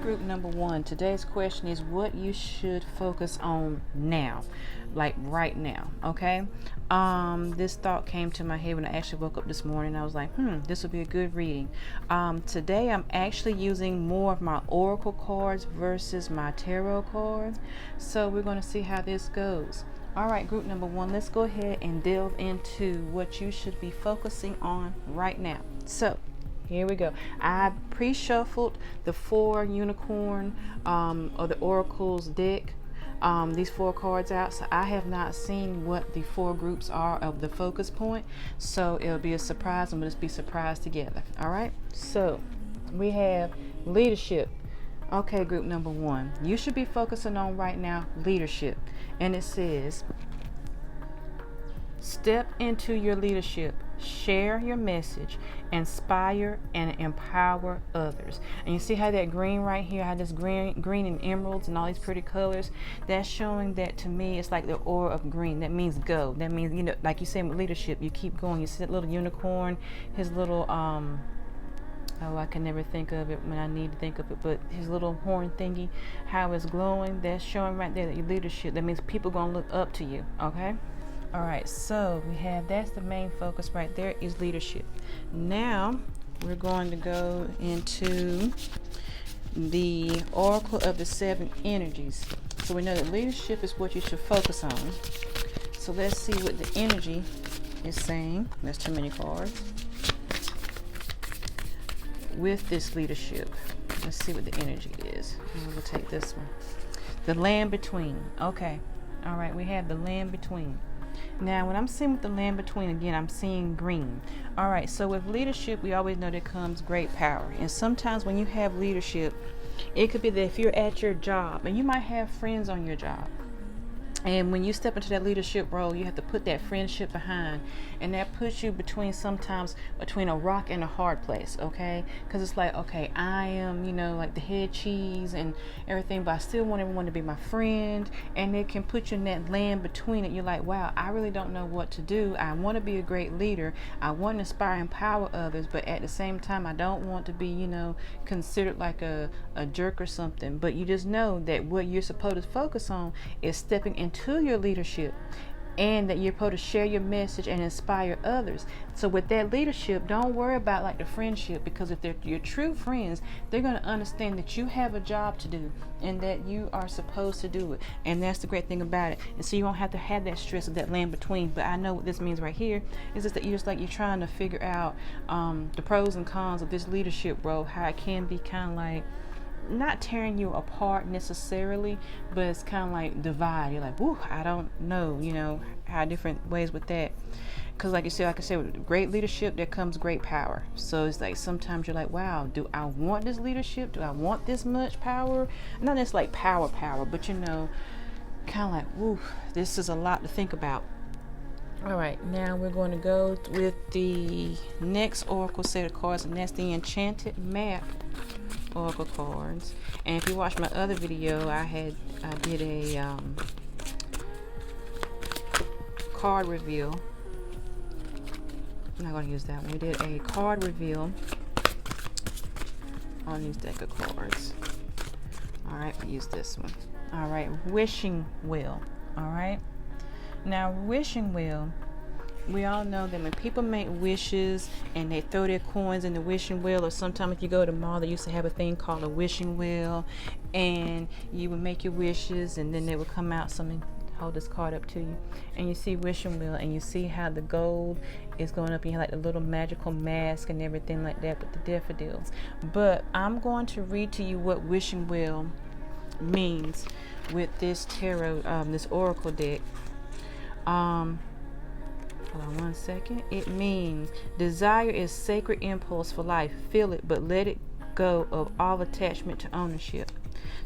group number one, today's question is what you should focus on now, like right now. Okay, this thought came to my head when I actually woke up this morning. I was like, this will be a good reading. Today I'm actually using more of my oracle cards versus my tarot cards, so we're going to see how this goes. All right, group number one, let's go ahead and delve into what you should be focusing on right now. So here we go. I pre-shuffled the 4 unicorn or the oracles deck, these 4 cards out, so I have not seen what the 4 groups are of the focus point, so it'll be a surprise and we'll just be surprised together. All right, so we have leadership. Okay, group number one, you should be focusing on right now leadership, and it says step into your leadership, share your message, inspire and empower others. And you see how that green right here, how this green and emeralds and all these pretty colors, that's showing that to me it's like the aura of green. That means go. That means, you know, like you said with leadership, you keep going. You see that little unicorn, his little oh, I can never think of it when I need to think of it, but his little horn thingy, how it's glowing, that's showing right there that your leadership, that means people gonna look up to you. Okay, all right, so we have, that's the main focus right there, is leadership. Now we're going to go into the oracle of the 7 energies. So we know that leadership is what you should focus on, so let's see what the energy is saying. There's too many cards with this leadership. Let's see what the energy is. We'll take this one, the land between. Okay, all right, we have the land between. Now when I'm seeing with the land between, again, I'm seeing green. All right, so with leadership, we always know there comes great power, and sometimes when you have leadership, it could be that if you're at your job and you might have friends on your job, and when you step into that leadership role, you have to put that friendship behind, and that puts you sometimes between a rock and a hard place. Okay, because it's like, okay, I am, you know, like the head cheese and everything, but I still want everyone to be my friend, and it can put you in that land between it. You're like, wow, I really don't know what to do. I want to be a great leader, I want to inspire and empower others, but at the same time I don't want to be, you know, considered like a jerk or something. But you just know that what you're supposed to focus on is stepping into your leadership, and that you're supposed to share your message and inspire others. So with that leadership, don't worry about like the friendship, because if they're your true friends, they're going to understand that you have a job to do and that you are supposed to do it, and that's the great thing about it. And so you won't have to have that stress of that land between. But I know what this means right here is just that you're trying to figure out the pros and cons of this leadership role, how it can be kind of like not tearing you apart necessarily, but it's kind of like divide. You're like, whoo, I don't know, you know, how different ways with that. Because like I said, with great leadership, there comes great power. So it's like sometimes you're like, wow, do I want this leadership? Do I want this much power? Not just like power, but you know, kind of like, whoo, this is a lot to think about. All right, now we're going to go with the next oracle set of cards, and that's the Enchanted Map oracle cards. And if you watch my other video, I did a card reveal. I'm not going to use that one. We did a card reveal on these deck of cards. All right, we use this one. All right, wishing wheel. All right, now wishing wheel, we all know that when people make wishes and they throw their coins in the wishing wheel, or sometimes if you go to the mall, they used to have a thing called a wishing wheel, and you would make your wishes and then they would come out something. Hold this card up to you, and you see wishing wheel, and you see how the gold is going up, and you have like the little magical mask and everything like that with the daffodils. But I'm going to read to you what wishing wheel means with this tarot, this oracle deck. Hold on one second. It means desire is sacred impulse for life. Feel it, but let it go of all attachment to ownership.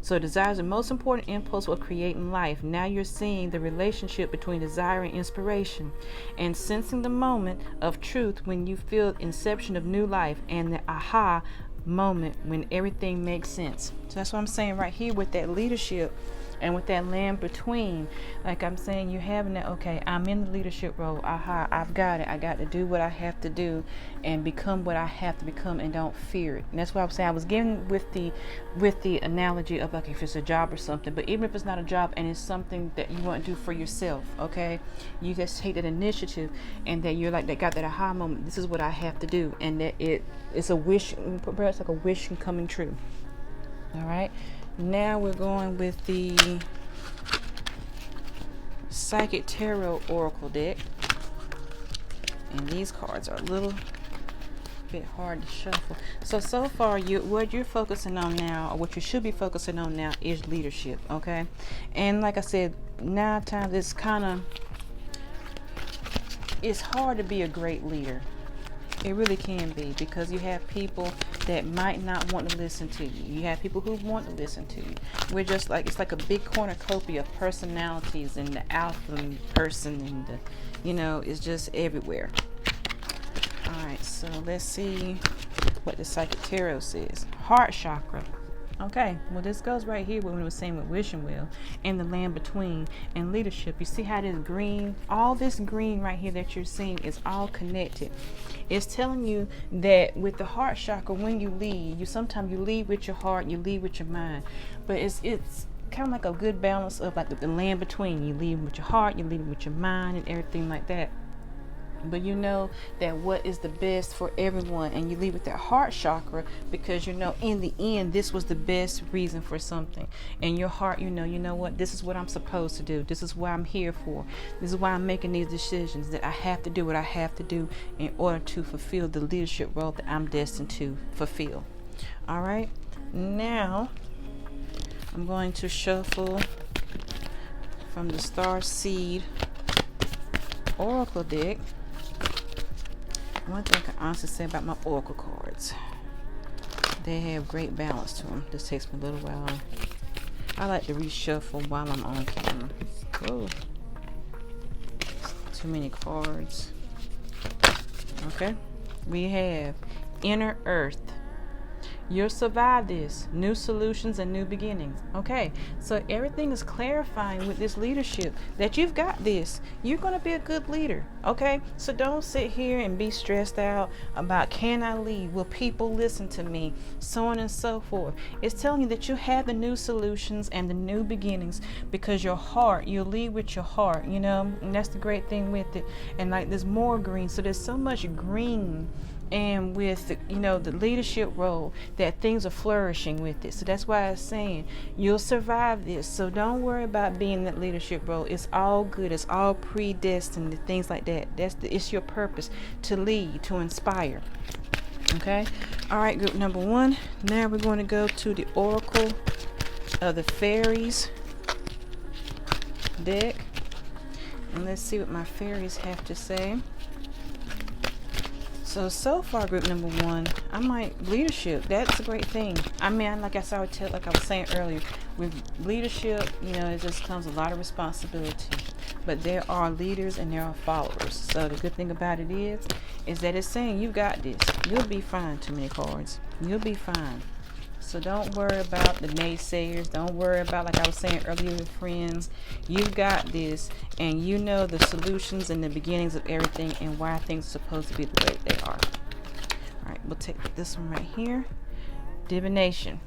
So desire is the most important impulse for creating life. Now you're seeing the relationship between desire and inspiration, and sensing the moment of truth when you feel the inception of new life, and the aha moment when everything makes sense. So that's what I'm saying right here with that leadership. And with that land between, like I'm saying, you having that, okay, I'm in the leadership role. Aha, I've got it. I got to do what I have to do and become what I have to become, and don't fear it. And that's why I'm saying I was giving with the analogy of, like, if it's a job or something, but even if it's not a job and it's something that you want to do for yourself, okay, you just take that initiative, and that you're like, that got that aha moment. This is what I have to do, and that it's a wish, perhaps like a wish coming true. All right, now we're going with the Psychic Tarot Oracle deck, and these cards are a little bit hard to shuffle. So far, what you're focusing on now, or what you should be focusing on now, is leadership. Okay, and like I said, 9 times it's hard to be a great leader. It really can be, because you have people that might not want to listen to you. You have people who want to listen to you. We're just like, it's like a big cornucopia of personalities, and the alpha person, and the, it's just everywhere. All right, so let's see what the Psychic Tarot says. Heart chakra. Okay, well, this goes right here when we were saying with wishing well, and the land between, and leadership. You see how this green, all this green right here that you're seeing is all connected. It's telling you that with the heart chakra, when you lead, sometimes you lead with your heart, you lead with your mind, but it's kind of like a good balance of like the land between. You lead with your heart, you lead with your mind, and everything like that. But you know that what is the best for everyone, and you lead with that heart chakra, because in the end, this was the best reason for something. And your heart, you know what, this is what I'm supposed to do. This is what I'm here for. This is why I'm making these decisions, that I have to do what I have to do in order to fulfill the leadership role that I'm destined to fulfill. All right, now I'm going to shuffle from the Star Seed Oracle deck. One thing I can honestly say about my oracle cards, they have great balance to them. This takes me a little while. I like to reshuffle while I'm on camera. Whoa. Too many cards. Okay. We have Inner Earth. You'll survive this. New solutions and new beginnings. Okay, so everything is clarifying with this leadership that you've got this. You're going to be a good leader. Okay, so don't sit here and be stressed out about, can I lead? Will people listen to me? So on and so forth. It's telling you that you have the new solutions and the new beginnings, because your heart, you lead with your heart, and that's the great thing with it. And like, there's more green. So there's so much green. And with the leadership role, that things are flourishing with it. So that's why I'm saying you'll survive this. So don't worry about being in that leadership role. It's all good. It's all predestined. Things like that. It's your purpose, to lead, to inspire. Okay. All right, group number 1. Now we're going to go to the Oracle of the Fairies deck, and let's see what my fairies have to say. So far, group number 1, I'm like, leadership, that's a great thing. I mean, like I was saying earlier, with leadership, it just comes a lot of responsibility. But there are leaders and there are followers. So the good thing about it is that it's saying, you got this. You'll be fine. Too many cards. You'll be fine. So don't worry about the naysayers. Don't worry about, like I was saying earlier with friends, you got this, and you know the solutions and the beginnings of everything, and why things are supposed to be the way they are. All right, we'll take this one right here. Divination.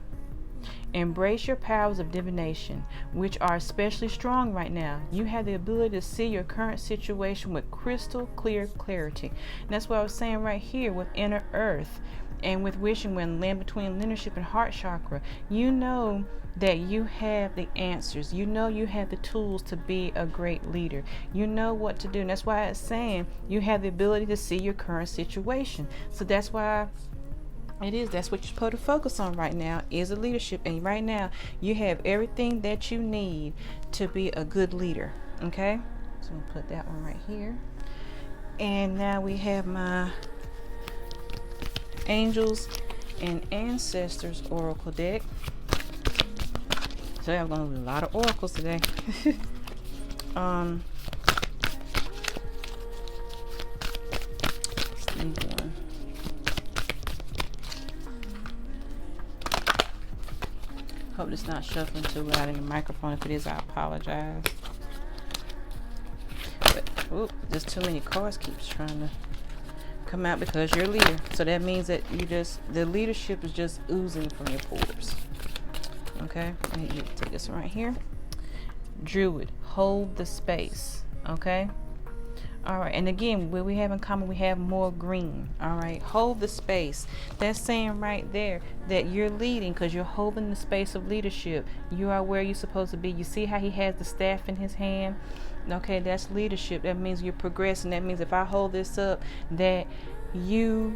Embrace your powers of divination, which are especially strong right now. You have the ability to see your current situation with crystal clear clarity. And that's what I was saying right here with Inner Earth. And with wishing, when land between leadership and heart chakra, you know that you have the answers. You know you have the tools to be a great leader. You know what to do. And that's why it's saying you have the ability to see your current situation. So that's why that's what you're supposed to focus on right now, is a leadership. And right now you have everything that you need to be a good leader. Okay, so I'm gonna put that one right here. And now we have my Angels and Ancestors Oracle deck. So I'm going to do a lot of oracles today. Let's leave one. Hope it's not shuffling too loud in the microphone. If it is, I apologize. But just too many cards keeps trying to come out because you're a leader. So that means that the leadership is just oozing from your pores. Okay, I need you to take this one right here. Druid, hold the space. Okay. All right, and again, what we have in common, we have more green. All right, hold the space. That's saying right there that you're leading because you're holding the space of leadership. You are where you're supposed to be. You see how he has the staff in his hand? Okay, that's leadership. That means you're progressing. That means if I hold this up, that you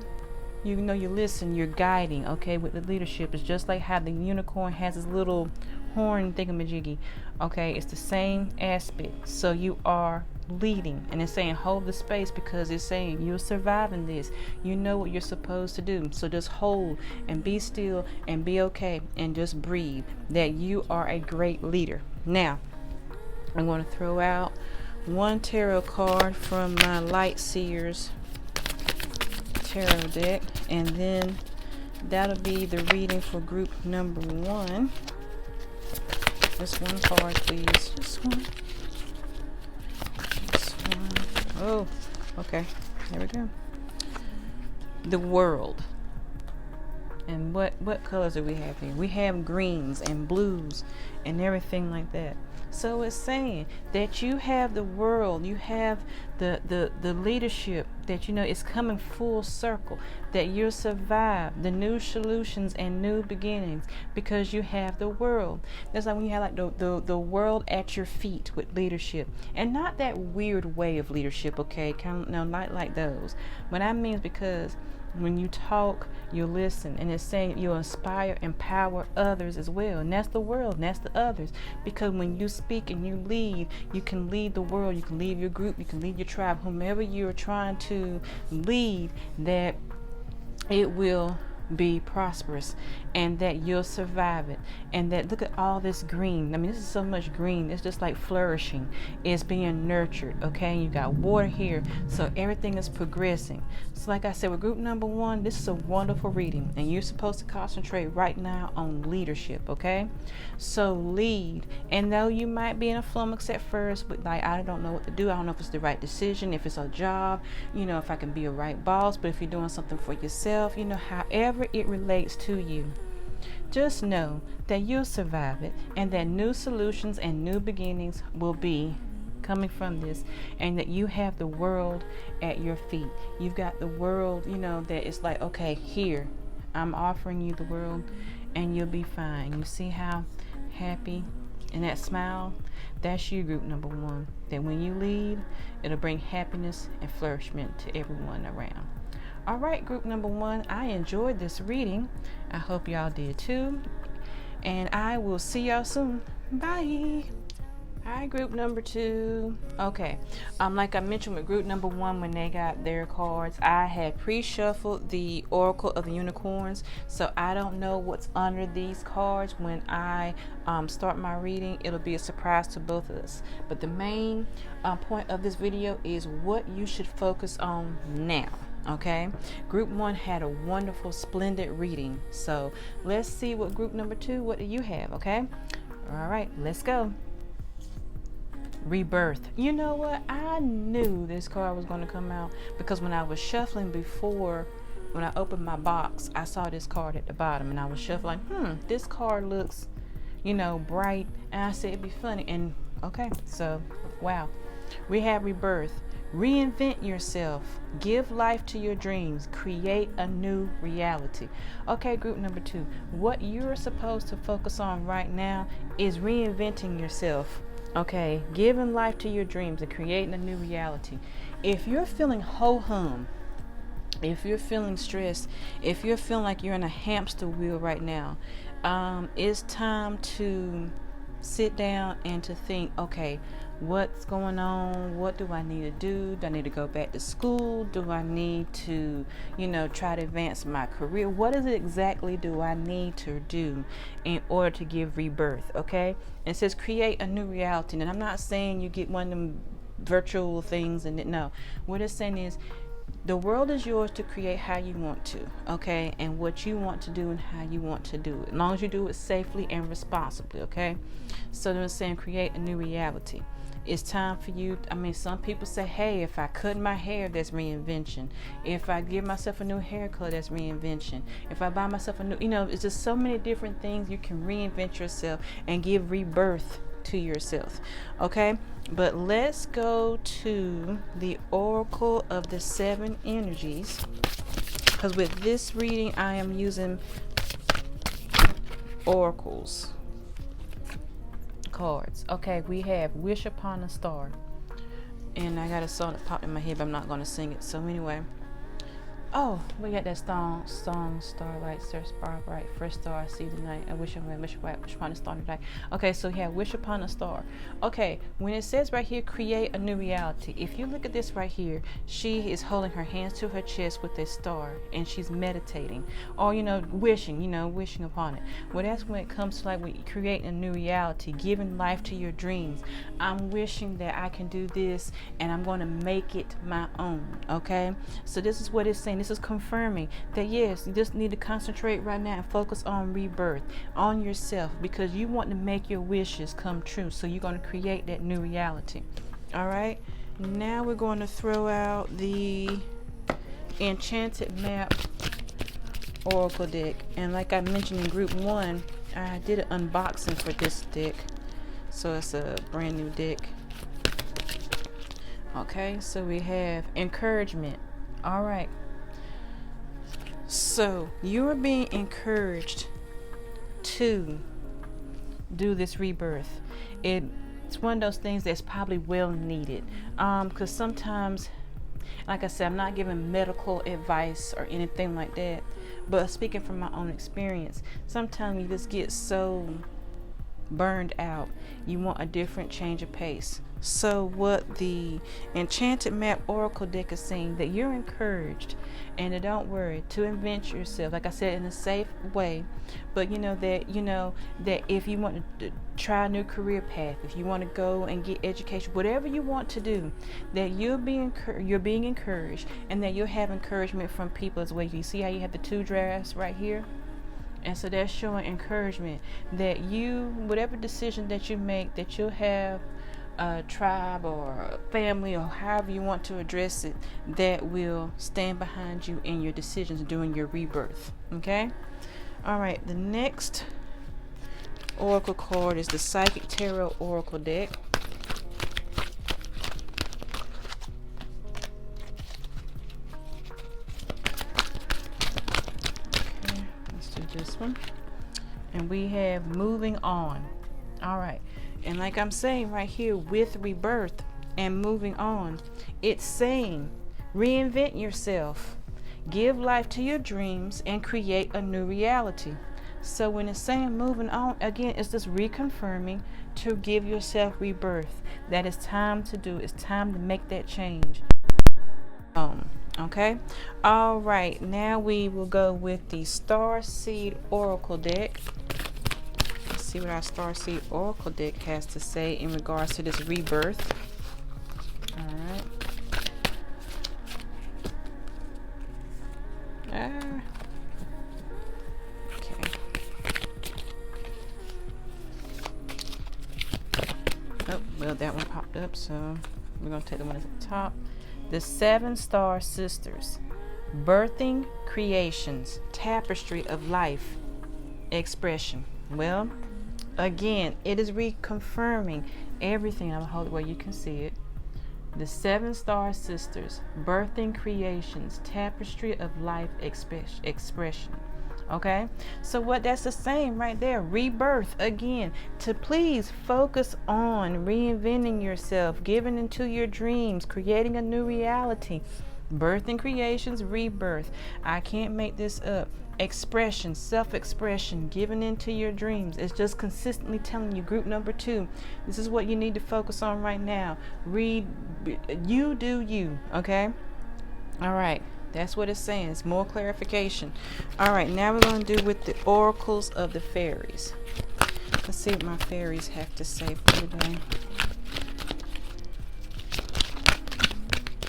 listen, you're guiding. Okay, with the leadership, it's just like how the unicorn has his little horn thingamajiggy. Okay, it's the same aspect. So you are leading, and it's saying hold the space because it's saying you're surviving this. You know what you're supposed to do. So just hold and be still and be okay and just breathe. That you are a great leader. Now, I'm going to throw out one tarot card from my Light Seers tarot deck, and then that'll be the reading for group number 1. Just one card, please. Just one. Oh, okay. There we go. The world. And what colors do we have here? We have greens and blues and everything like that. So it's saying that you have the world, you have the leadership, that it's coming full circle, that you'll survive the new solutions and new beginnings because you have the world. That's like when you have like the world at your feet with leadership, and not that weird way of leadership, okay? Not like those. What I mean is because when you talk, you listen, and it's saying you inspire, empower others as well, and that's the world, and that's the others. Because when you speak and you lead, you can lead the world, you can lead your group, you can lead your tribe, whomever you're trying to lead, that it will be prosperous and that you'll survive it. And that, look at all this green. I mean, this is so much green. It's just like flourishing. It's being nurtured. Okay, you got water here, so everything is progressing. So like I said, with group number 1, this is a wonderful reading, and you're supposed to concentrate right now on leadership. Okay, so lead. And though you might be in a flummox at first, but like, I don't know what to do, I don't know if it's the right decision, if it's a job, if I can be a right boss. But if you're doing something for yourself, however it relates to you, just know that you'll survive it, and that new solutions and new beginnings will be coming from this, and that you have the world at your feet. You've got the world, that it's like, okay, here, I'm offering you the world, and you'll be fine. You see how happy, and that smile, that's you, group number 1. That when you lead, it'll bring happiness and flourishment to everyone around. All right, group number 1, I enjoyed this reading. I hope y'all did too. And I will see y'all soon. Bye. Hi, group number 2. Okay, like I mentioned with group number 1, when they got their cards, I had pre-shuffled the Oracle of the Unicorns. So I don't know what's under these cards. When I start my reading, it'll be a surprise to both of us. But the main point of this video is what you should focus on now. Okay, group 1 had a wonderful, splendid reading. So let's see what group number 2, what do you have? Okay, all right, let's go. Rebirth. You know what? I knew this card was going to come out because when I was shuffling before, when I opened my box, I saw this card at the bottom, and I was shuffling, this card looks, bright, and I said it'd be funny. And okay, so wow, we have rebirth. Reinvent yourself. Give life to your dreams. Create a new reality. Okay, group number 2. What you're supposed to focus on right now is reinventing yourself. Okay, giving life to your dreams and creating a new reality. If you're feeling ho-hum, if you're feeling stressed, if you're feeling like you're in a hamster wheel right now, it's time to sit down and to think, okay, what's going on? What do I need to do? Do I need to go back to school? Do I need to, try to advance my career? What is it exactly do I need to do in order to give rebirth? Okay, and it says create a new reality. And I'm not saying you get one of them virtual things, and no, what it's saying is The world is yours to create how you want to, okay, and what you want to do and how you want to do it, as long as you do it safely and responsibly, okay. So they're saying create a new reality. It's time for you. I mean, some people say, hey, if I cut my hair, that's reinvention. If I give myself a new haircut, that's reinvention. If I buy myself a new, it's just so many different things you can reinvent yourself and give rebirth to yourself, okay. But let's go to the Oracle of the 7 energies, because with this reading I am using oracles cards. Okay, we have Wish Upon a Star, and I got a song that popped in my head, but I'm not going to sing it. So anyway, oh, we got that song, starlight, search bright, first star I see tonight. I wish upon a star tonight. Okay, so we have Wish Upon a Star. Okay, when it says right here, create a new reality. If you look at this right here, she is holding her hands to her chest with a star, and she's meditating, or wishing upon it. Well, that's when it comes to like when you create a new reality, giving life to your dreams. I'm wishing that I can do this, and I'm going to make it my own. Okay, so this is what it's saying. This is confirming that yes, you just need to concentrate right now and focus on rebirth, on yourself, because you want to make your wishes come true. So you're going to create that new reality. All right, now we're going to throw out the Enchanted Map Oracle deck, and like I mentioned in group 1, I did an unboxing for this deck, so it's a brand new deck. Okay, so we have encouragement. All right, so you are being encouraged to do this rebirth. It's one of those things that's probably well needed, because sometimes, like I said, I'm not giving medical advice or anything like that, but speaking from my own experience, sometimes you just get so burned out, you want a different change of pace. So what the Enchanted Map Oracle deck is saying, that you're encouraged, and that don't worry, to invent yourself, like I said, in a safe way, but that if you want to try a new career path, if you want to go and get education, whatever you want to do, that you're being encouraged, and that you'll have encouragement from people as well. You see how you have the 2 drafts right here? And so that's showing encouragement that whatever decision that you make, that you'll have a tribe or a family, or however you want to address it, that will stand behind you in your decisions during your rebirth. Okay? All right, the next oracle card is the Psychic Tarot Oracle deck. Okay, let's do this one. And we have Moving On. All right. And like I'm saying right here, with rebirth and moving on, it's saying reinvent yourself, give life to your dreams, and create a new reality. So when it's saying moving on, again, it's just reconfirming to give yourself rebirth. That it's time to do. It's time to make that change. Okay. All right. Now we will go with the Starseed Oracle deck. See what our Starseed Oracle deck has to say in regards to this rebirth. All right. Okay. Oh, well, that one popped up, so we're going to take the one at the top. The 7 Star Sisters. Birthing Creations. Tapestry of Life. Expression. Well, again, it is reconfirming everything. I'm going to hold it where you can see it. The 7 Star Sisters, Birthing Creations, Tapestry of Life Expression. Okay? So what that's the same right there. Rebirth. Again, to please focus on reinventing yourself, giving into your dreams, creating a new reality. Birthing Creations, rebirth. I can't make this up. Expression, self-expression, giving into your dreams. It's just consistently telling you, group number 2, this is what you need to focus on right now. You do you. Okay? All right. That's what it's saying. It's more clarification. All right. Now we're going to do with the oracles of the fairies. Let's see what my fairies have to say for today.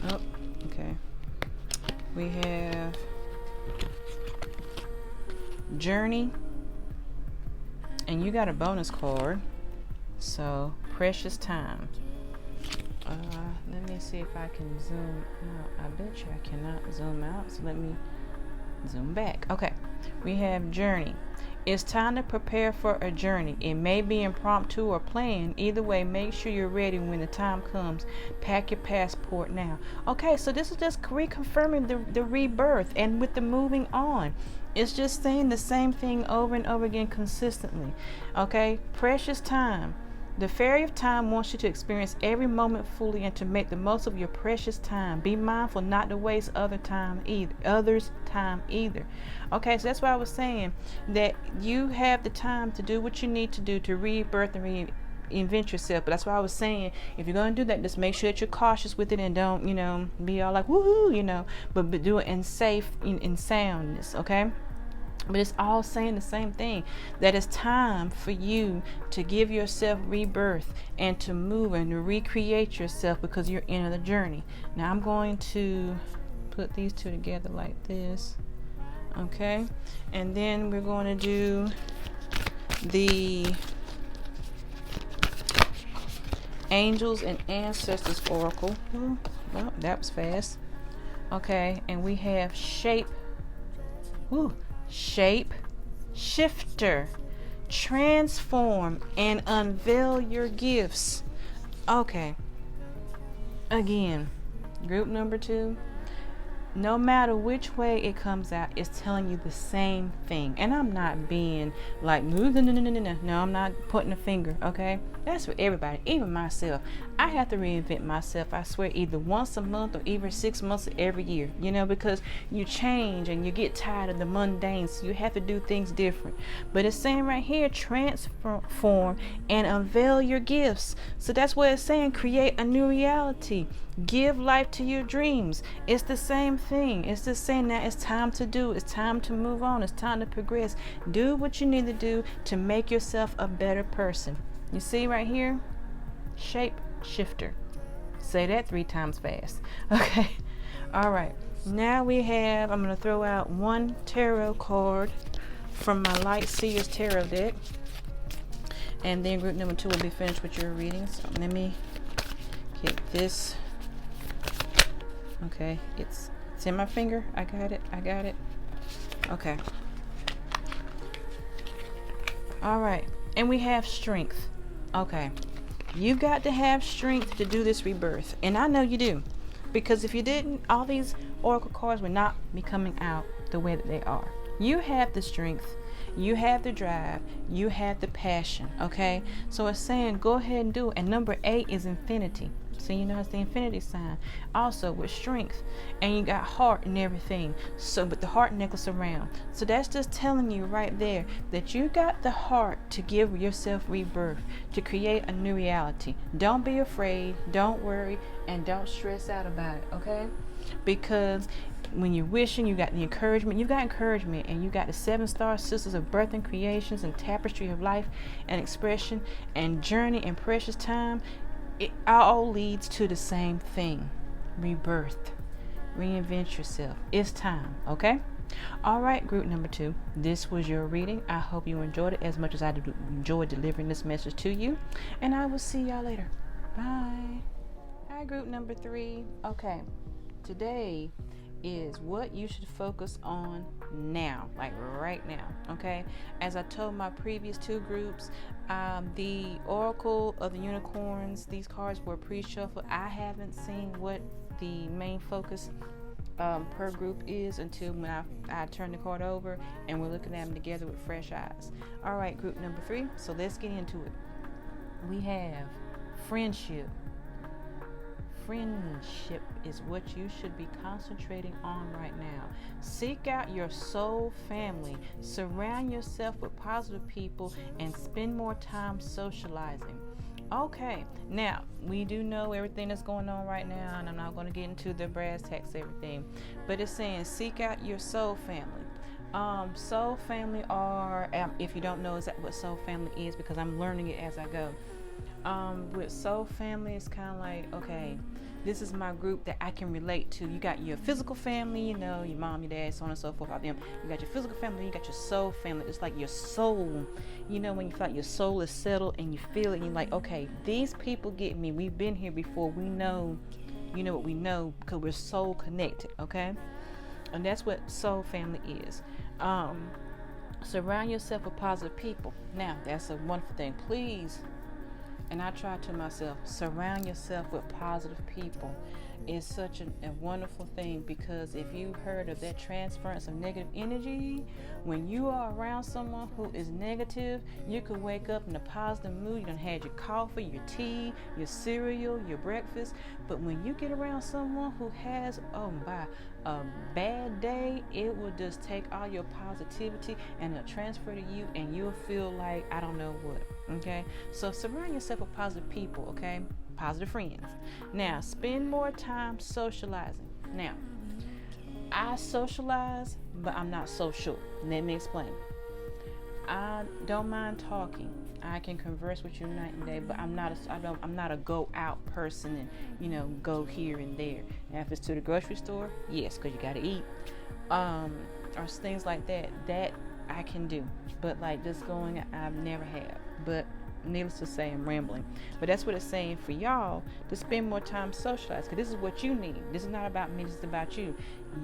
Oh, okay. We have Journey, and you got a bonus card. So precious time. Let me see if I can zoom out. I bet you I cannot zoom out, so let me zoom back. Okay, we have Journey. It's time to prepare for a journey. It may be impromptu or planned. Either way, make sure you're ready when the time comes. Pack your passport now. Okay, so this is just reconfirming the rebirth, and with the moving on. It's just saying the same thing over and over again consistently. Okay, precious time. The fairy of time wants you to experience every moment fully and to make the most of your precious time. Be mindful not to waste others' time either. Okay, so that's why I was saying that you have the time to do what you need to do to rebirth and reinvent yourself. But that's why I was saying, if you're going to do that, just make sure that you're cautious with it and don't, be all like, woohoo, but do it in safe, in soundness, okay? But it's all saying the same thing, that it's time for you to give yourself rebirth and to move and to recreate yourself, because you're in the journey. Now I'm going to put these two together like this, okay? And then we're going to do the Angels and Ancestors Oracle. Well, that was fast. Okay, and we have Shape Shifter. Transform and unveil your gifts. Okay. Again, group number 2. No matter which way it comes out, it's telling you the same thing. And I'm not being like, no, I'm not putting a finger, okay? That's for everybody, even myself. I have to reinvent myself, I swear, either once a month or even 6 months every year, because you change and you get tired of the mundane, so you have to do things different. But it's saying right here, transform and unveil your gifts. So that's what it's saying, create a new reality. Give life to your dreams. It's the same thing. It's just saying that it's time to do. It's time to move on. It's time to progress. Do what you need to do to make yourself a better person. You see right here? Shape shifter. Say that 3 times fast. Okay. All right. Now we have, I'm going to throw out one tarot card from my Light Seers Tarot deck. And then group number 2 will be finished with your reading. So let me get this. Okay, it's in my finger. I got it. Okay. All right, and we have strength. Okay, you've got to have strength to do this rebirth, and I know you do, because if you didn't, all these oracle cards would not be coming out the way that they are. You have the strength, you have the drive, you have the passion. Okay, so it's saying go ahead and do it. And number 8 is infinity. So it's the infinity sign also with strength, and you got heart and everything, so with the heart necklace around. So that's just telling you right there that you got the heart to give yourself rebirth, to create a new reality. Don't be afraid, don't worry, and don't stress out about it, okay? Because when you're wishing, you got the encouragement. You got encouragement, and you got the 7-star sisters of birth and creations and tapestry of life and expression and journey and precious time. It all leads to the same thing: rebirth. Reinvent yourself. It's time, okay? All right, group number 2. This was your reading. I hope you enjoyed it as much as I enjoyed delivering this message to you. And I will see y'all later. Bye. Hi, group number 3. Okay, today is what you should focus on now, like right now, okay? As I told my previous 2 groups, the Oracle of the Unicorns, these cards were pre-shuffled. I haven't seen what the main focus per group is until when I turn the card over and we're looking at them together with fresh eyes. All right, group number 3, so let's get into it. We have friendship. Friendship is what you should be concentrating on right now. Seek out your soul family. Surround yourself with positive people and spend more time socializing. Okay, now we do know everything that's going on right now, and I'm not going to get into the brass tacks everything, but it's saying seek out your soul family. Soul family are, if you don't know exactly what soul family is, because I'm learning it as I go, With soul family, it's kind of like, okay, this is my group that I can relate to. You got your physical family, you know, your mom, your dad, so on and so forth, all them. You got your physical family, you got your soul family. It's like your soul, you know, when you feel like your soul is settled and you feel it, and you're like, okay, these people get me. We've been here before. We know, you know what we know, because we're soul connected, okay? And that's what soul family is. Surround yourself with positive people. Now, that's a wonderful thing. Please, and I try to myself, surround yourself with positive people. It's such a wonderful thing, because if you heard of that transference of negative energy, when you are around someone who is negative, you could wake up in a positive mood. You done had your coffee, your tea, your cereal, your breakfast. But when you get around someone who has a bad day, it will just take all your positivity and it'll transfer to you, and you'll feel like I don't know what. Okay, so surround yourself with positive people. Okay, positive friends. Now, spend more time socializing. Now, I socialize, but I'm not social. Let me explain. I don't mind talking. I can converse with you night and day, but I'm not a go out person and, you know, go here and there. Now, if it's to the grocery store, yes, because you got to eat, or things like that I can do. But like just going, I've never have. But needless to say, I'm rambling. But that's what it's saying for y'all, to spend more time socializing, because this is what you need. This is not about me, this is about you.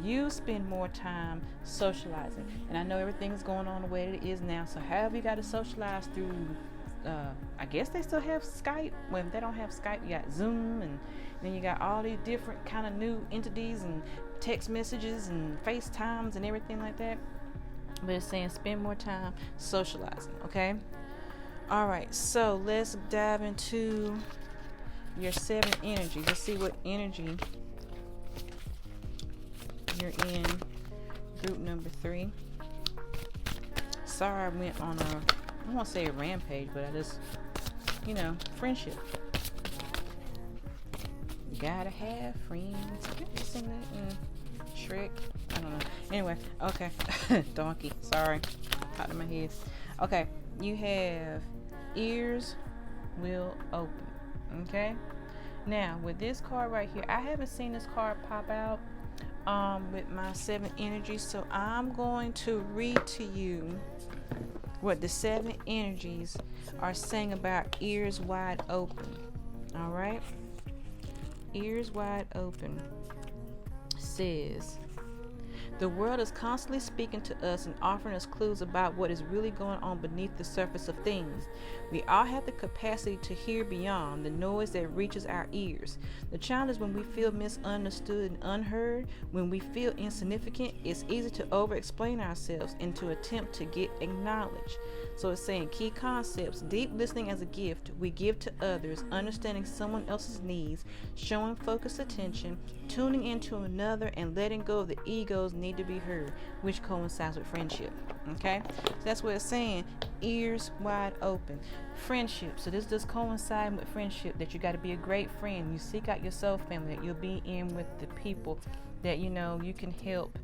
You spend more time socializing. And I know everything's going on the way it is now, so however you got to socialize through, I guess they still have Skype. Well, if they don't have Skype, you got Zoom, and then you got all these different kind of new entities and text messages and FaceTimes and everything like that. But it's saying spend more time socializing, okay? All right, so let's dive into your 7 energies. Let's see what energy you're in. Group number 3. Sorry, I went on I won't say a rampage, but I just, you know, friendship. You gotta have friends. Can you sing that? Shrek? I don't know. Anyway, okay. Donkey. Sorry. Out of my head. Okay. You have ears will open. Okay. Now, with this card right here, I haven't seen this card pop out with my 7 energies, so I'm going to read to you what the 7 energies are saying about ears wide open. All right. Ears wide open says, the world is constantly speaking to us and offering us clues about what is really going on beneath the surface of things. We all have the capacity to hear beyond the noise that reaches our ears. The challenge is when we feel misunderstood and unheard, when we feel insignificant, it's easy to over-explain ourselves and to attempt to get acknowledged. So it's saying key concepts: deep listening as a gift we give to others, understanding someone else's needs, showing focused attention, tuning into another, and letting go of the ego's need to be heard, which coincides with friendship. Okay, so that's what it's saying. Ears wide open. Friendship. So this does coincide with friendship, that you got to be a great friend. You seek out your soul family, that you'll be in with the people that you know you can help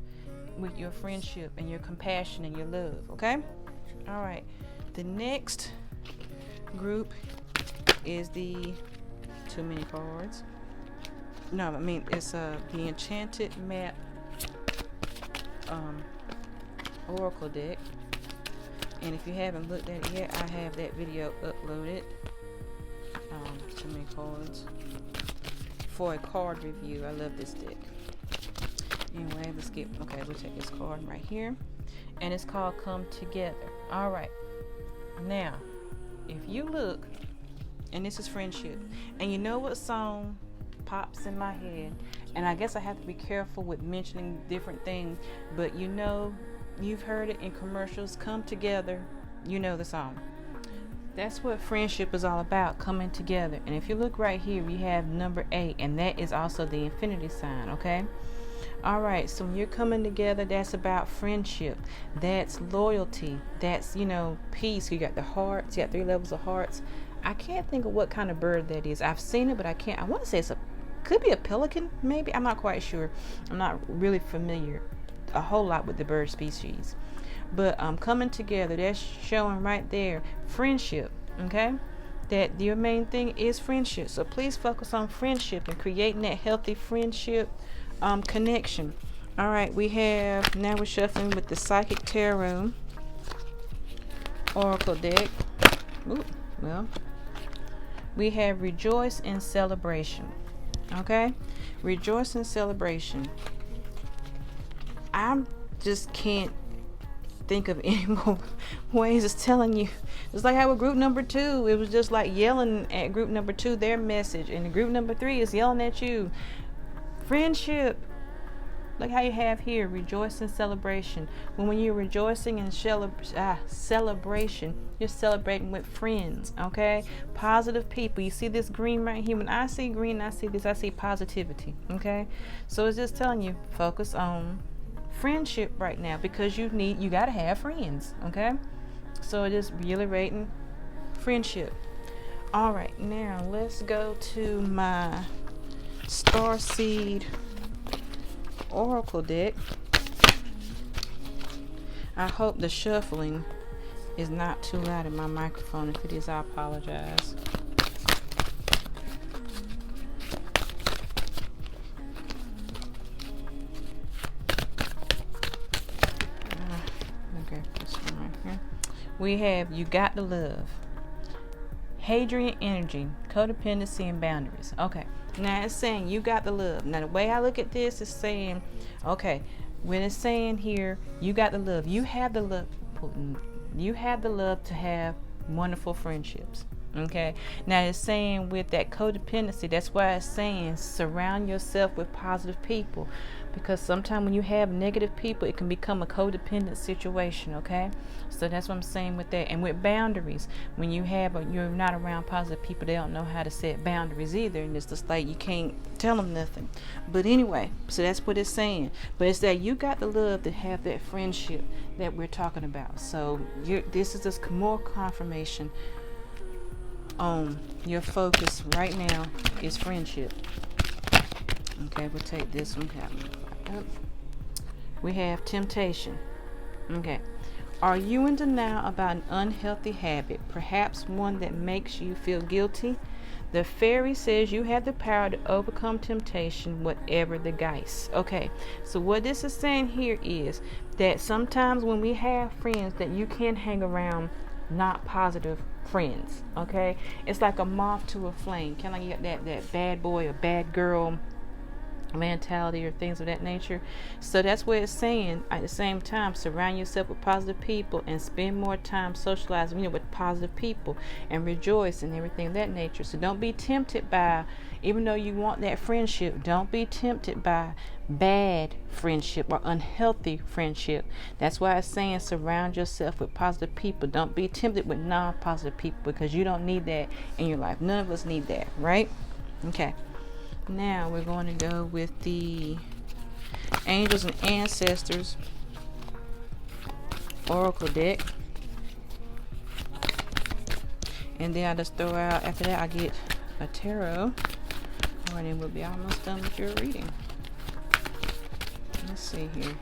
with your friendship and your compassion and your love. Okay. All right. The next group is the too many cards. No, I mean it's the Enchanted Map Oracle deck. And if you haven't looked at it yet, I have that video uploaded. Too many cards for a card review. I love this deck. Anyway, let's get okay. We'll take this card right here, and it's called Come Together. All right. Now, if you look, and this is friendship, and you know what song pops in my head, and I guess I have to be careful with mentioning different things, but you know, you've heard it in commercials. Come together, you know the song. That's what friendship is all about, coming together. And if you look right here, we have number 8, and that is also the infinity sign. Okay. All right, so when you're coming together, that's about friendship. That's loyalty. That's, you know, peace. You got the hearts. You got 3 levels of hearts. I can't think of what kind of bird that is. I've seen it, but I can't. I want to say could be a pelican, maybe. I'm not quite sure. I'm not really familiar a whole lot with the bird species. But coming together, that's showing right there friendship. Okay, that your main thing is friendship. So please focus on friendship and creating that healthy friendship connection. All right, now we're shuffling with the Psychic Tarot Oracle deck. Ooh, well, we have rejoice and celebration. Okay, rejoice and celebration. I just can't think of any more ways. It's telling you, it's like how with group number 2, it was just like yelling at group number 2 their message, and the group number 3 is yelling at you. Friendship. Look how you have here rejoice and celebration. When you're rejoicing and celebration, you're celebrating with friends. Okay, positive people. You see this green right here. When I see green, I see this. I see positivity. Okay, so it's just telling you focus on friendship right now, because you gotta have friends. Okay, so just reiterating friendship. All right, now let's go to my Starseed Oracle deck. I hope the shuffling is not too loud in my microphone. If it is, I apologize. Okay, this one right here. We have You Got the Love, Hadrian energy, codependency, and boundaries. Okay, now it's saying you got the love. Now the way I look at this is saying, okay, when it's saying here, you got the love, you have the love, to have wonderful friendships. Okay, now it's saying with that codependency, that's why it's saying surround yourself with positive people, because sometimes when you have negative people, it can become a codependent situation. Okay, so that's what I'm saying with that. And with boundaries, when you're not around positive people, they don't know how to set boundaries either, and it's just like you can't tell them nothing. But anyway, so that's what it's saying. But it's that you got the love to have that friendship that we're talking about. So this is just more confirmation on your focus right now is friendship. Okay, we'll take this one. We have temptation. Okay, are you in denial about an unhealthy habit, perhaps one that makes you feel guilty? The fairy says you have the power to overcome temptation, whatever the guise. Okay, so what this is saying here is that sometimes when we have friends, that you can hang around not positive friends. Okay, it's like a moth to a flame. Kind of like you got that bad boy or bad girl mentality or things of that nature. So that's what it's saying. At the same time, surround yourself with positive people and spend more time socializing, with positive people, and rejoice and everything of that nature. So don't be tempted by, even though you want that friendship, don't be tempted by bad friendship or unhealthy friendship. That's why it's saying surround yourself with positive people. Don't be tempted with non-positive people, because you don't need that in your life. None of us need that, right? Okay. Now we're going to go with the Angels and Ancestors Oracle deck. And then I just throw out, after that I get a tarot. Alright, then we'll be almost done with your reading. Let's see here.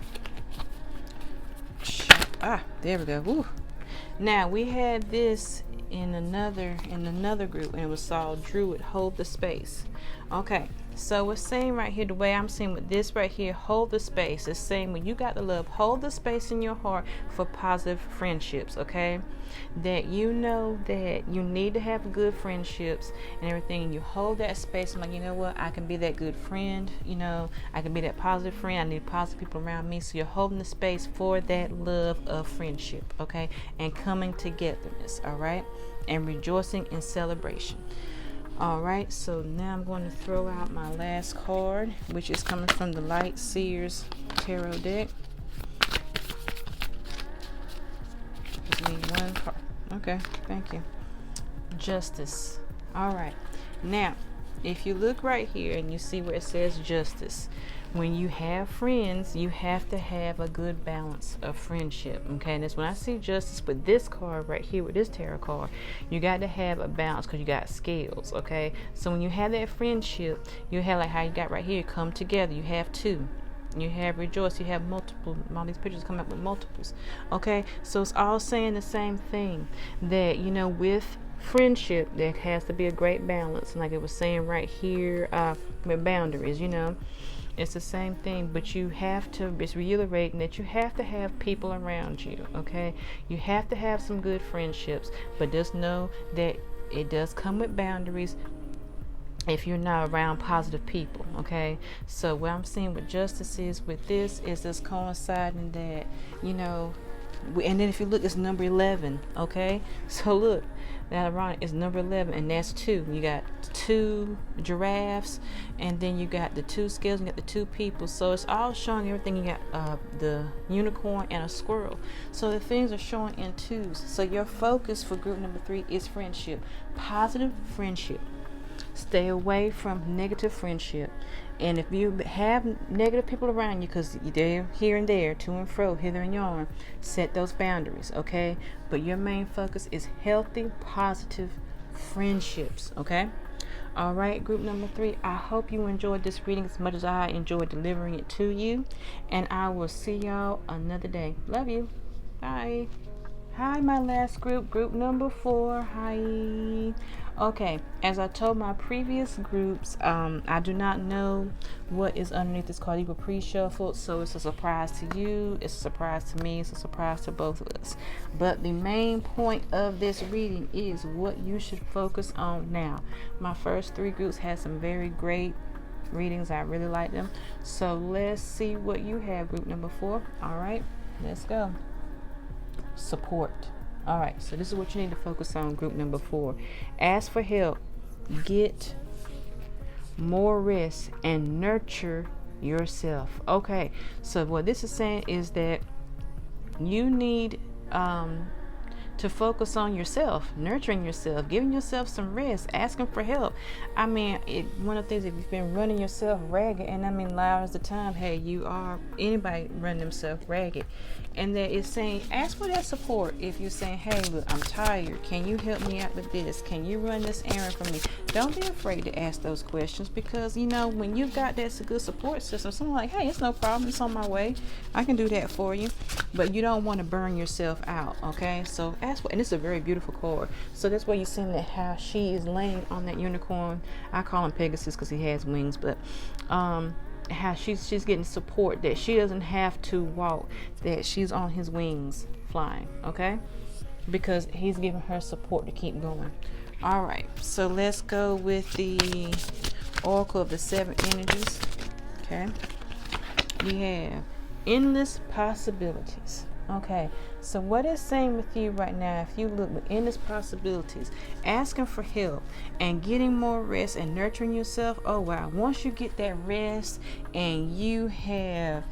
There we go. Woo. Now we had this in another group, and it was called Druid, Hold the Space. Okay, so it's saying right here, the way I'm seeing with this right here, hold the space. It's saying when you got the love, hold the space in your heart for positive friendships. Okay, that you know that you need to have good friendships and everything, and you hold that space. I'm like, you know what, I can be that good friend, I can be that positive friend. I need positive people around me. So you're holding the space for that love of friendship, okay, and coming togetherness, all right, and rejoicing in celebration. All right, so now I'm going to throw out my last card, which is coming from the Light Seers Tarot deck. Just need one card. Okay, thank you. Justice. All right, now if you look right here and you see where it says justice, when you have friends, you have to have a good balance of friendship. Okay, and that's when I see justice with this card right here, with this tarot card, you got to have a balance, because you got scales. Okay, so when you have that friendship, you have like how you got right here, come together. You have two. You have rejoice. You have multiple. All these pictures come up with multiples. Okay, so it's all saying the same thing, that with friendship, there has to be a great balance. Like it was saying right here, with boundaries, you know, it's the same thing. But you have to, it's reiterating that you have to have people around you, okay? You have to have some good friendships, but just know that it does come with boundaries if you're not around positive people, okay? So what I'm seeing with justice is with this is this coinciding that, you know, and then if you look, it's number 11, okay? So look, that ironic is number 11, and that's 2. You got 2 giraffes, and then you got the 2 scales, and you got the 2 people. So it's all showing everything. You got the unicorn and a squirrel. So the things are showing in 2s. So your focus for group number 3 is friendship, positive friendship. Stay away from negative friendship. And if you have negative people around you, because they're here and there, to and fro, hither and yon, set those boundaries, okay? But your main focus is healthy, positive friendships, okay? All right, group number 3, I hope you enjoyed this reading as much as I enjoyed delivering it to you. And I will see y'all another day. Love you. Bye. Hi, my last group number 4. Hi. Okay, as I told my previous groups, I do not know what is underneath this card. Libra pre-shuffled, so it's a surprise to you, it's a surprise to me, it's a surprise to both of us. But the main point of this reading is what you should focus on now. My first 3 groups had some very great readings. I really like them. So let's see what you have, group number 4. All right, let's go. Support. All right, so this is what you need to focus on, group number 4. Ask for help, get more rest, and nurture yourself. Okay, so what this is saying is that you need to focus on yourself, nurturing yourself, giving yourself some rest, asking for help. I mean, one of the things, if you've been running yourself ragged, and I mean loud as the time, hey, you are, anybody running themselves ragged, and that is saying, ask for that support. If you're saying, hey, look, I'm tired, can you help me out with this? Can you run this errand for me? Don't be afraid to ask those questions, because, you know, when you've got that good support system, someone like, hey, it's no problem, it's on my way, I can do that for you. But you don't want to burn yourself out, okay? So ask for, and it's a very beautiful card. So that's why you're seeing that how she is laying on that unicorn. I call him Pegasus because he has wings, but how she's getting support, that she doesn't have to walk, that she's on his wings flying, okay? Because he's giving her support to keep going. All right, so let's go with the Oracle of the 7 energies. Okay, we have endless possibilities. Okay, so what it's saying with you right now, if you look with endless possibilities, asking for help and getting more rest and nurturing yourself. Oh wow, once you get that rest and you have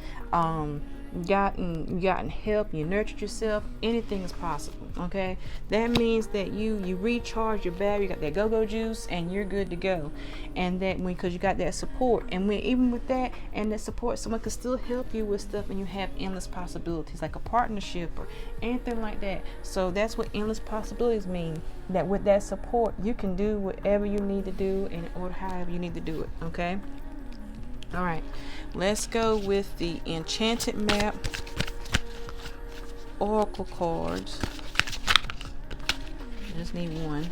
gotten help, you nurtured yourself, anything is possible. Okay, that means that you recharge your battery, you got that go-go juice, and you're good to go. And that because you got that support, and when even with that and that support, someone can still help you with stuff, and you have endless possibilities, like a partnership or anything like that. So that's what endless possibilities mean, that with that support you can do whatever you need to do and or however you need to do it. Okay, all right, let's go with the Enchanted Map Oracle cards. I just need one.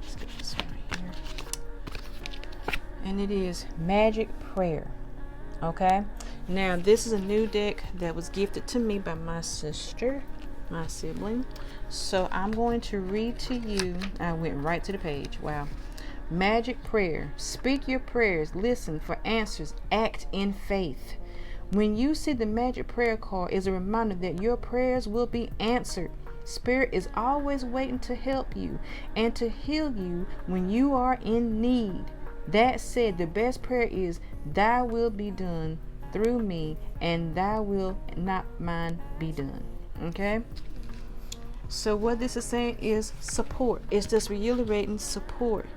Let's get this one right here. And it is Magic Prayer. Okay, now this is a new deck that was gifted to me by my sister, my sibling. So I'm going to read to you. I went right to the page. Wow. Magic Prayer. Speak your prayers, listen for answers, act in faith. When you see the Magic Prayer card, is a reminder that your prayers will be answered. Spirit is always waiting to help you and to heal you when you are in need. That said, the best prayer is, thy will be done through me, and thy will, not mine, be done. Okay? So what this is saying is support. It's just reiterating support.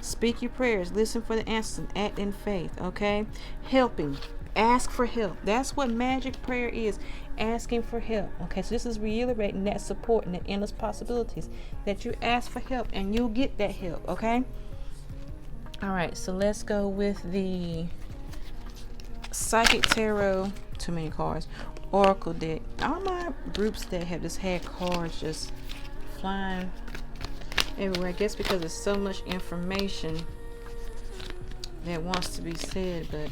Speak your prayers, listen for the answers, and act in faith. Okay? Helping. Ask for help. That's what Magic Prayer is. Asking for help. Okay, so this is reiterating that support and the endless possibilities, that you ask for help and you'll get that help. Okay, all right, so let's go with the Psychic Tarot. Too many cards. Oracle deck. All my groups that have just had cards just flying everywhere. I guess because there's so much information that wants to be said, but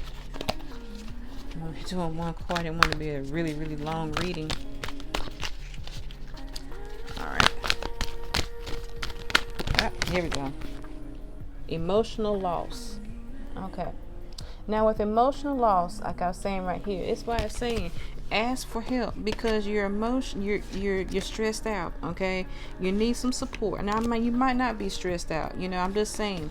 I'm only doing one card. I didn't want to be a really, really long reading. Alright. Here we go. Emotional loss. Okay. Now with emotional loss, like I was saying right here, it's why I'm saying ask for help, because your emotion, you're stressed out. Okay, you need some support. And I mean, you might not be stressed out. You know, I'm just saying.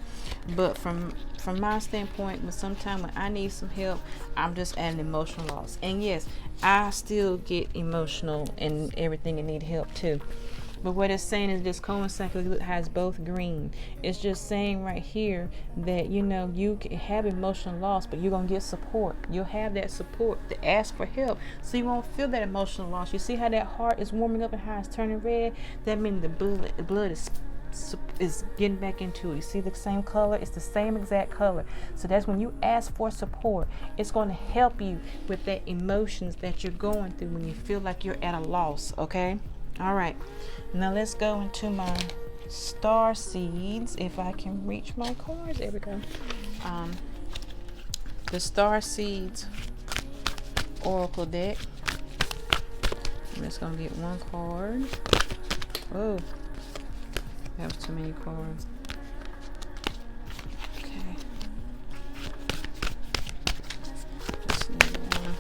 But from my standpoint, when I need some help, I'm just at an emotional loss. And yes, I still get emotional and everything and need help too. But what it's saying is this coincides because it has both green. It's just saying right here that, you know, you can have emotional loss, but you're going to get support. You'll have that support to ask for help, so you won't feel that emotional loss. You see how that heart is warming up and how it's turning red? That means the blood is getting back into it. You see the same color? It's the same exact color. So that's when you ask for support. It's going to help you with that emotions that you're going through when you feel like you're at a loss. Okay? All right, now let's go into my star seeds. If I can reach my cards, there we go. The star seeds oracle deck. I'm just gonna get one card. Oh, that was too many cards. Okay, just need one.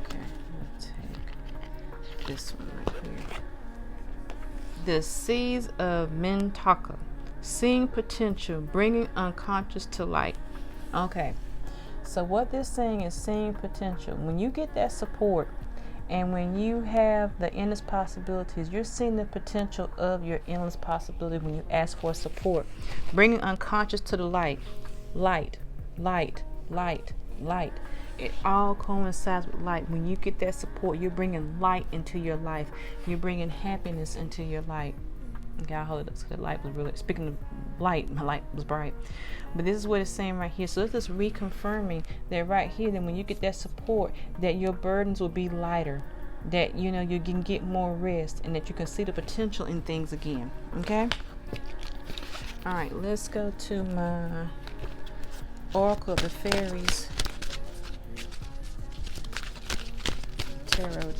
Okay, I'll take this one right here. The Seeds of Mintaka. Seeing potential, bringing unconscious to light. Okay, so what this saying is seeing potential. When you get that support, and when you have the endless possibilities, you're seeing the potential of your endless possibility when you ask for support. Bringing unconscious to the light. Light, light, light, light. It all coincides with light. When you get that support, you're bringing light into your life. You're bringing happiness into your life. Okay, I hold it up so the light was really, speaking of light, my light was bright. But this is what it's saying right here. So it's just reconfirming that right here, that when you get that support, that your burdens will be lighter. That, you know, you can get more rest, and that you can see the potential in things again. Okay? All right, let's go to my Oracle of the Fairies Tarot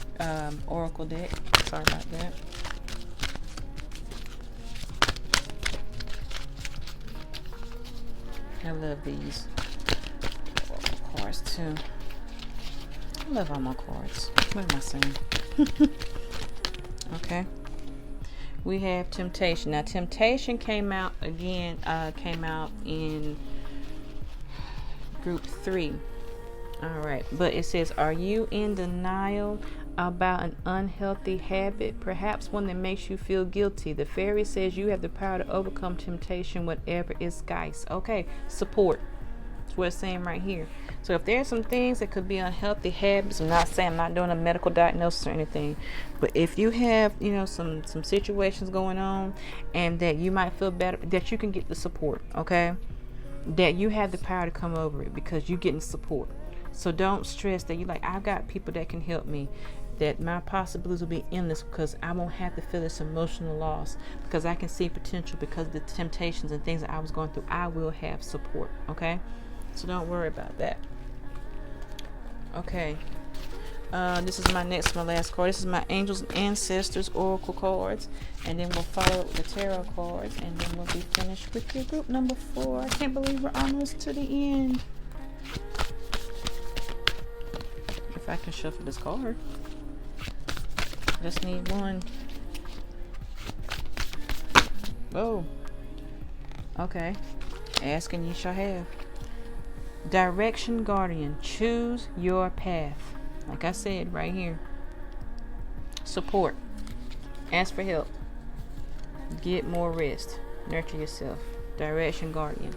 Oracle deck. Sorry about that. I love these cards too. I love all my cards. What am I saying? Okay. We have Temptation. Now, Temptation came out again. Came out in group 3. All right, but it says, are you in denial about an unhealthy habit, perhaps one that makes you feel guilty? The fairy says you have the power to overcome temptation, whatever its guise. Okay, support. That's what it's saying right here. So if there's some things that could be unhealthy habits, I'm not saying I'm not doing a medical diagnosis or anything, but if you have, you know, some situations going on, and that you might feel better, that you can get the support. Okay, that you have the power to come over it because you're getting support. So don't stress that you're like, I've got people that can help me, that my possibilities will be endless because I won't have to feel this emotional loss, because I can see potential, because of the temptations and things that I was going through, I will have support. Okay, so don't worry about that. Okay, this is my last card. This is my Angels and Ancestors Oracle cards, and then we'll follow up with the Tarot cards, and then we'll be finished with your group number 4. I can't believe we're almost to the end. If I can shuffle this card, just need one. Oh, okay. Ask and ye shall have. Direction Guardian. Choose your path. Like I said right here. Support. Ask for help. Get more rest. Nurture yourself. Direction Guardian.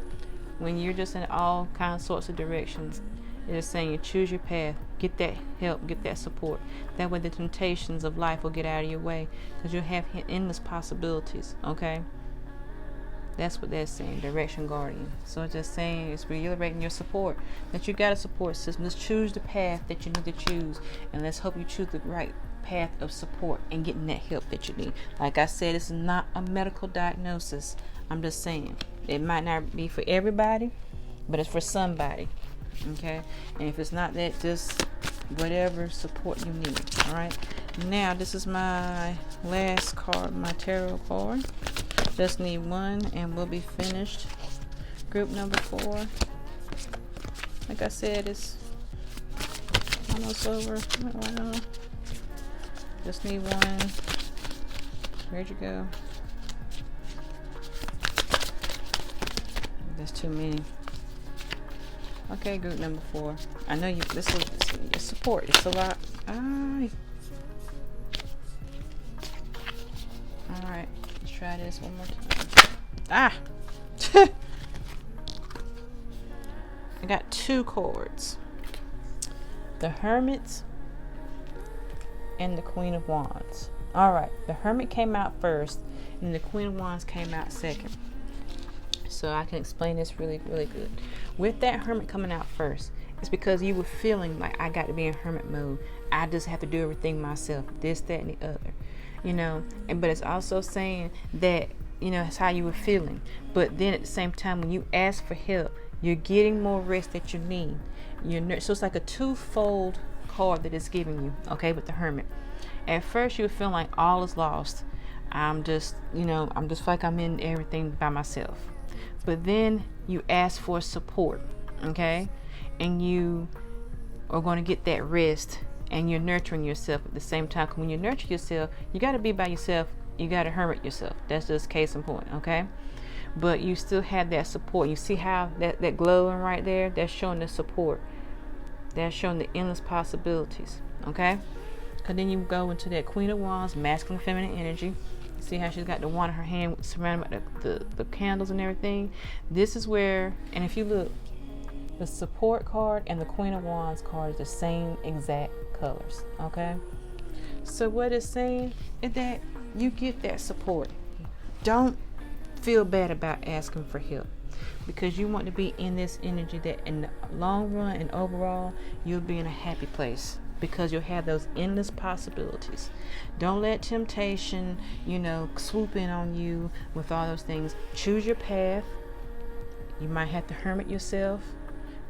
When you're just in all kinds sorts of directions, it is saying you choose your path. Get that help. Get that support. That way the temptations of life will get out of your way, because you'll have endless possibilities. Okay? That's what that's saying, direction guardian. So it's just saying, it's reiterating your support, that you got a support system. Let's choose the path that you need to choose, and let's hope you choose the right path of support and getting that help that you need. Like I said, it's not a medical diagnosis. I'm just saying, it might not be for everybody, but it's for somebody. Okay? And if it's not that, just whatever support you need. Alright? Now, this is my last card, my tarot card. Just need one and we'll be finished. Group number 4. Like I said, it's almost over. Just need one. Where'd you go? That's too many. Okay, group number 4. I know you. This is your support. It's a lot. All right. Let's try this one more time. I got 2 cards. The Hermit and the Queen of Wands. All right. The Hermit came out first, and the Queen of Wands came out second. So I can explain this really, really good. With that Hermit coming out first, it's because you were feeling like, I got to be in hermit mode. I just have to do everything myself. This, that, and the other. You know, but it's also saying that, you know, it's how you were feeling. But then at the same time, when you ask for help, you're getting more rest that you need. So it's like a twofold card that it's giving you, okay, with the Hermit. At first, you were feeling like all is lost. I'm just like I'm in everything by myself. But then you ask for support, okay? And you are going to get that rest, and you're nurturing yourself at the same time. When you nurture yourself, you got to be by yourself. You got to hermit yourself. That's just case in point, okay? But you still have that support. You see how that glowing right there? That's showing the support. That's showing the endless possibilities, okay? And then you go into that Queen of Wands, masculine, feminine energy. See how she's got the wand in her hand surrounded by the candles and everything. This is where, and if you look, the support card and the Queen of Wands card is the same exact colors, okay? So what it's saying is that you get that support. Don't feel bad about asking for help, because you want to be in this energy that in the long run and overall, you'll be in a happy place. Because you'll have those endless possibilities. Don't let temptation, swoop in on you with all those things. Choose your path. You might have to hermit yourself.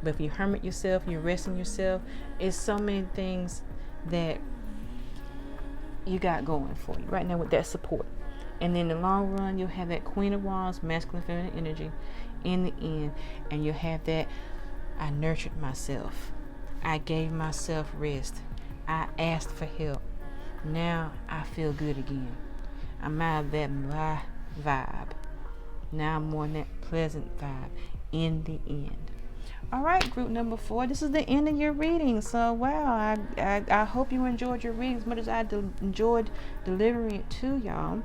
But if you hermit yourself, you're resting yourself. It's so many things that you got going for you right now with that support. And in the long run, you'll have that Queen of Wands, masculine, feminine energy in the end. And you'll have that, I nurtured myself. I gave myself rest. I asked for help. Now I feel good again. I'm out of that blah vibe. Now I'm more in that pleasant vibe in the end. All right, group number 4. This is the end of your reading. So, wow, I hope you enjoyed your reading as much as I enjoyed delivering it to y'all.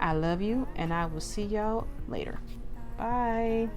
I love you, and I will see y'all later. Bye.